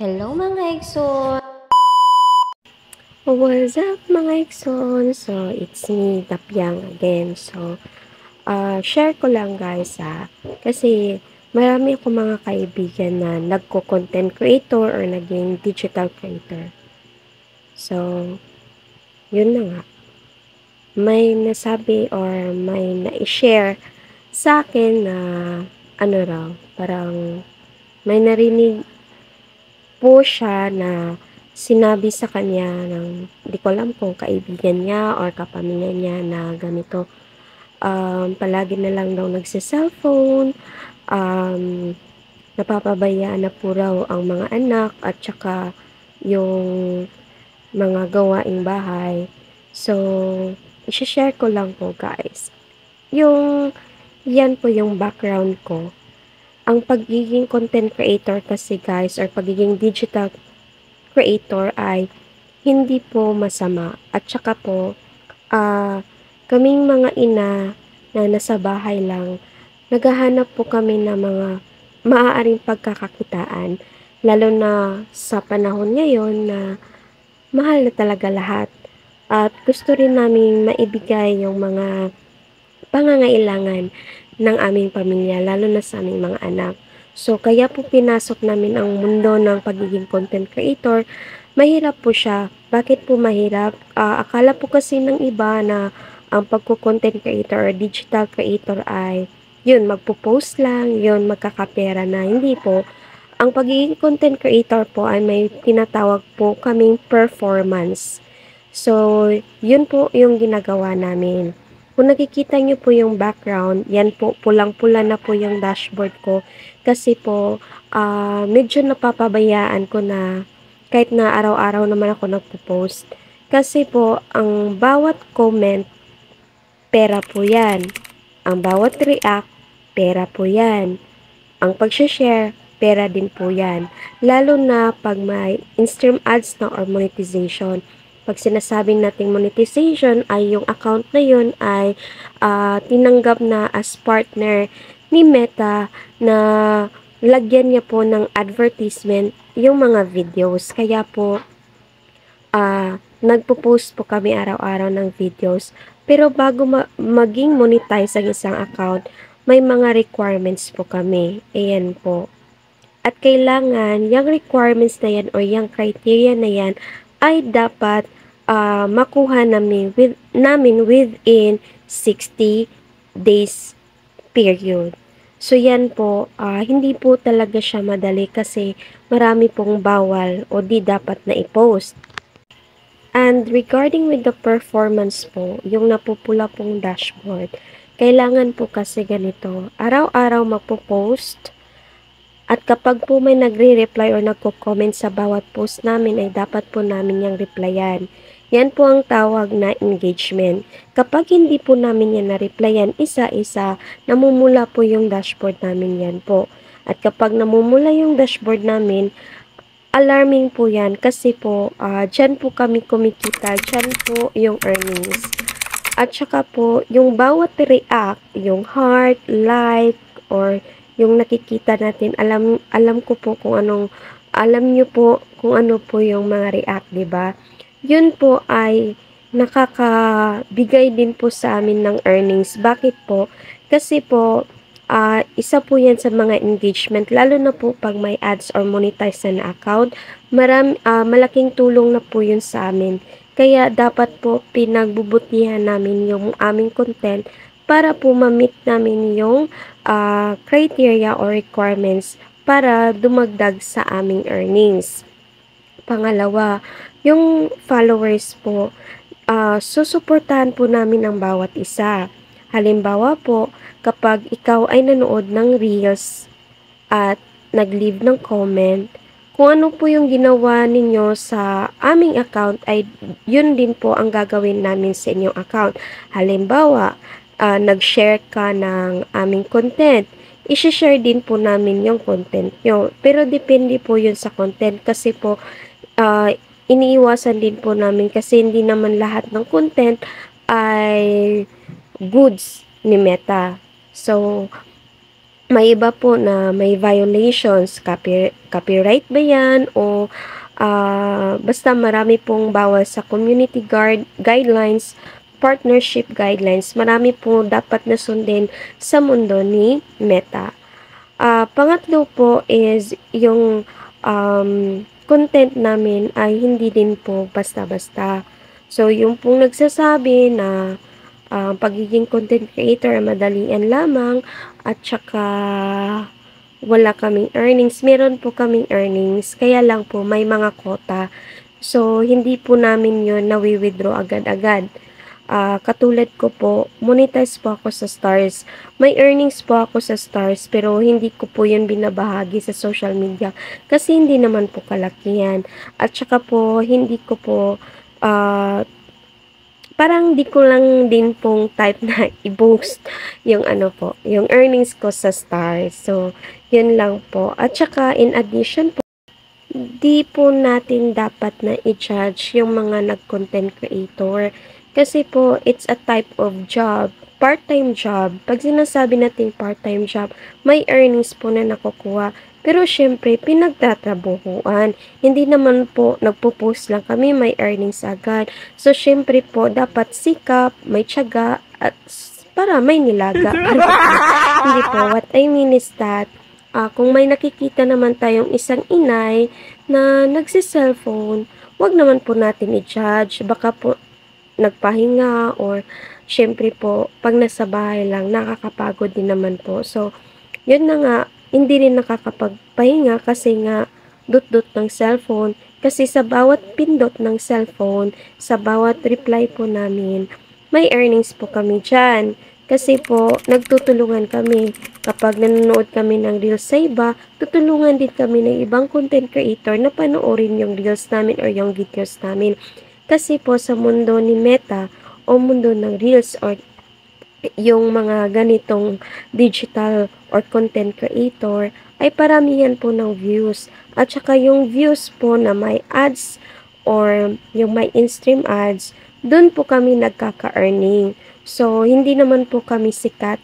Hello mga Exon! What's up mga Exxon? So, it's me, Tapyang again. So, share ko lang guys kasi marami akong mga kaibigan na nagko-content creator or naging digital creator. So, yun na nga. May nasabi or may na-share sa akin na ano raw, parang may narinig po siya na sinabi sa kanya ng di ko alam kung kaibigan niya or kapamilya niya na ganito, palagi na lang daw nagse-cellphone, napapabayaan na po raw ang mga anak at saka yung mga gawaing bahay. So, i-share ko lang po guys. Yung, yan po yung background ko. Ang pagiging content creator kasi guys or pagiging digital creator ay hindi po masama. At saka po, kaming mga ina na nasa bahay lang, naghahanap po kami ng mga maaaring pagkakakitaan, lalo na sa panahon ngayon na mahal na talaga lahat. At gusto rin namin maibigay yung mga pangangailangan ng aming pamilya, lalo na sa aming mga anak. So, kaya po pinasok namin ang mundo ng pagiging content creator. Mahirap po siya. Bakit po mahirap? Akala po kasi ng iba na ang pagko-content creator or digital creator ay yun, magpo-post lang, yun, magkakapera na. Hindi po. Ang pagiging content creator po ay may tinatawag po kaming performance. So, yun po yung ginagawa namin. Kung nakikita nyo po yung background, yan po, pulang-pula na po yung dashboard ko. Kasi po, medyo napapabayaan ko na kahit na araw-araw naman ako nagpo-post. Kasi po, ang bawat comment, pera po yan. Ang bawat react, pera po yan. Ang pag-share, pera din po yan. Lalo na pag may in-stream ads na or monetization. Pag sinasabing nating monetization ay yung account na yun ay tinanggap na as partner ni Meta na lagyan niya po ng advertisement yung mga videos. Kaya po, nagpo-post po kami araw-araw ng videos. Pero bago maging monetize ang isang account, may mga requirements po kami. Ayan po. At kailangan, yung requirements na yan o yung criteria na yan ay dapat makuha namin within 60 days period. So yan po, hindi po talaga siya madali kasi marami pong bawal o di dapat na i-post. And regarding with the performance po, yung napupula pong dashboard, kailangan po kasi ganito, araw-araw magpo-post at kapag po may nagre-reply or nagko-comment sa bawat post namin ay dapat po namin yung replyan. Yan po ang tawag na engagement. Kapag hindi po namin yan na-replyan isa-isa, namumula po yung dashboard namin yan po. At kapag namumula yung dashboard namin, alarming po yan kasi po dyan po kami kumikita, dyan po yung earnings. At saka po, yung bawat react, yung heart, like, or yung nakikita natin, alam ko po kung anong, alam nyo po kung ano po yung mga react, di ba? Yun po ay nakakabigay din po sa amin ng earnings. Bakit po? Kasi po, isa po yan sa mga engagement, lalo na po pag may ads or monetize na account, malaking tulong na po yun sa amin. Kaya dapat po pinagbubutihan namin yung aming content para po ma-meet namin yung criteria or requirements para dumagdag sa aming earnings. Pangalawa, yung followers po, susuportahan po namin ang bawat isa. Halimbawa po, kapag ikaw ay nanood ng reels at nag-leave ng comment, kung ano po yung ginawa ninyo sa aming account ay yun din po ang gagawin namin sa inyong account. Halimbawa, nag-share ka ng aming content, i-share din po namin yung content nyo. Pero depende po yun sa content kasi po iniiwasan din po namin kasi hindi naman lahat ng content ay goods ni Meta. So, may iba po na may violations, copyright ba yan o basta marami pong bawal sa community guidelines, partnership guidelines, marami po dapat na sundin sa mundo ni Meta. Pangatlo po is yung content namin ay hindi din po basta-basta. So, yung pong nagsasabi na pagiging content creator madalian lamang at saka wala kaming earnings. Meron po kaming earnings, kaya lang po may mga quota. So, hindi po namin yun nawi-withdraw agad-agad. Katulad ko po, monetize po ako sa Stars. May earnings po ako sa Stars, pero hindi ko po yun binabahagi sa social media kasi hindi naman po kalakihan. At saka po, hindi ko po parang di ko lang din pong type na i-boost yung ano po, yung earnings ko sa Stars. So, yun lang po. At saka, in addition po, di po natin dapat na i-judge yung mga nag-content creator. Kasi po, it's a type of job, part-time job. Pag sinasabi natin part-time job, may earnings po na nakukuha. Pero syempre, pinagtatrabuhuan. Hindi naman po nagpo-post lang kami, may earnings agad. So, syempre po, dapat sikap, may tiyaga, at para may nilaga. Hindi po. What I mean is that, kung may nakikita naman tayong isang inay na nagsi-cellphone, wag naman po natin i-judge. Baka po nagpahinga or syempre po, pag nasa bahay lang, nakakapagod din naman po. So, yun na nga, hindi rin nakakapagpahinga kasi nga dot-dot ng cellphone. Kasi sa bawat pindot ng cellphone, sa bawat reply po namin, may earnings po kami dyan. Kasi po, nagtutulungan kami. Kapag nanonood kami ng reels sa iba, tutulungan din kami ng ibang content creator na panoorin yung reels namin or yung videos namin. Kasi po sa mundo ni Meta o mundo ng reels or yung mga ganitong digital or content creator ay paramihan po ng views. At saka yung views po na may ads or yung may in-stream ads, dun po kami nagkaka-earning. So, hindi naman po kami sikat.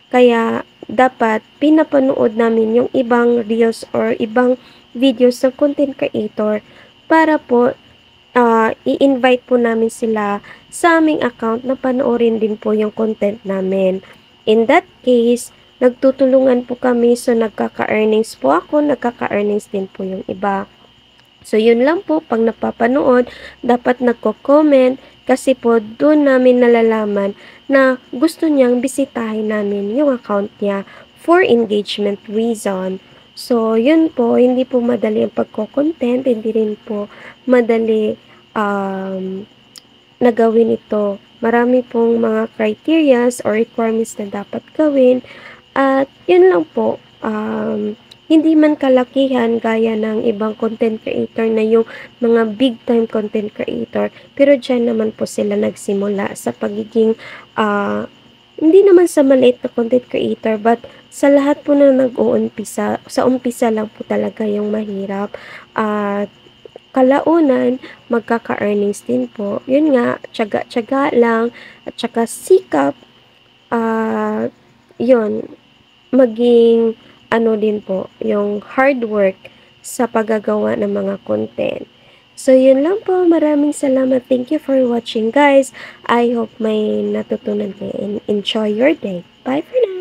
Kaya, dapat pinapanood namin yung ibang reels or ibang videos ng content creator para po i-invite po namin sila sa aming account na panoorin din po yung content namin. In that case, nagtutulungan po kami so nagkaka-earnings po ako, nagkaka-earnings din po yung iba. So, yun lang po, pag napapanood, dapat nagko-comment kasi po doon namin nalalaman na gusto niyang bisitahin namin yung account niya for engagement reason. So, yun po, hindi po madali ang pagko-content, hindi rin po madali na gawin ito. Marami pong mga criterias or requirements na dapat gawin. At yun lang po, hindi man kalakihan gaya ng ibang content creator na yung mga big time content creator, pero dyan naman po sila nagsimula sa pagiging hindi naman sa maliit na content creator, but sa lahat po na nag-uumpisa, sa umpisa lang po talaga yung mahirap. At kalaunan, magkaka-earnings din po. Yun nga, tiyaga-tiyaga lang at saka sikap, yun, maging ano din po, yung hard work sa paggagawa ng mga content. So, yun lang po. Maraming salamat. Thank you for watching, guys. I hope may natutunan kayo and enjoy your day. Bye for now.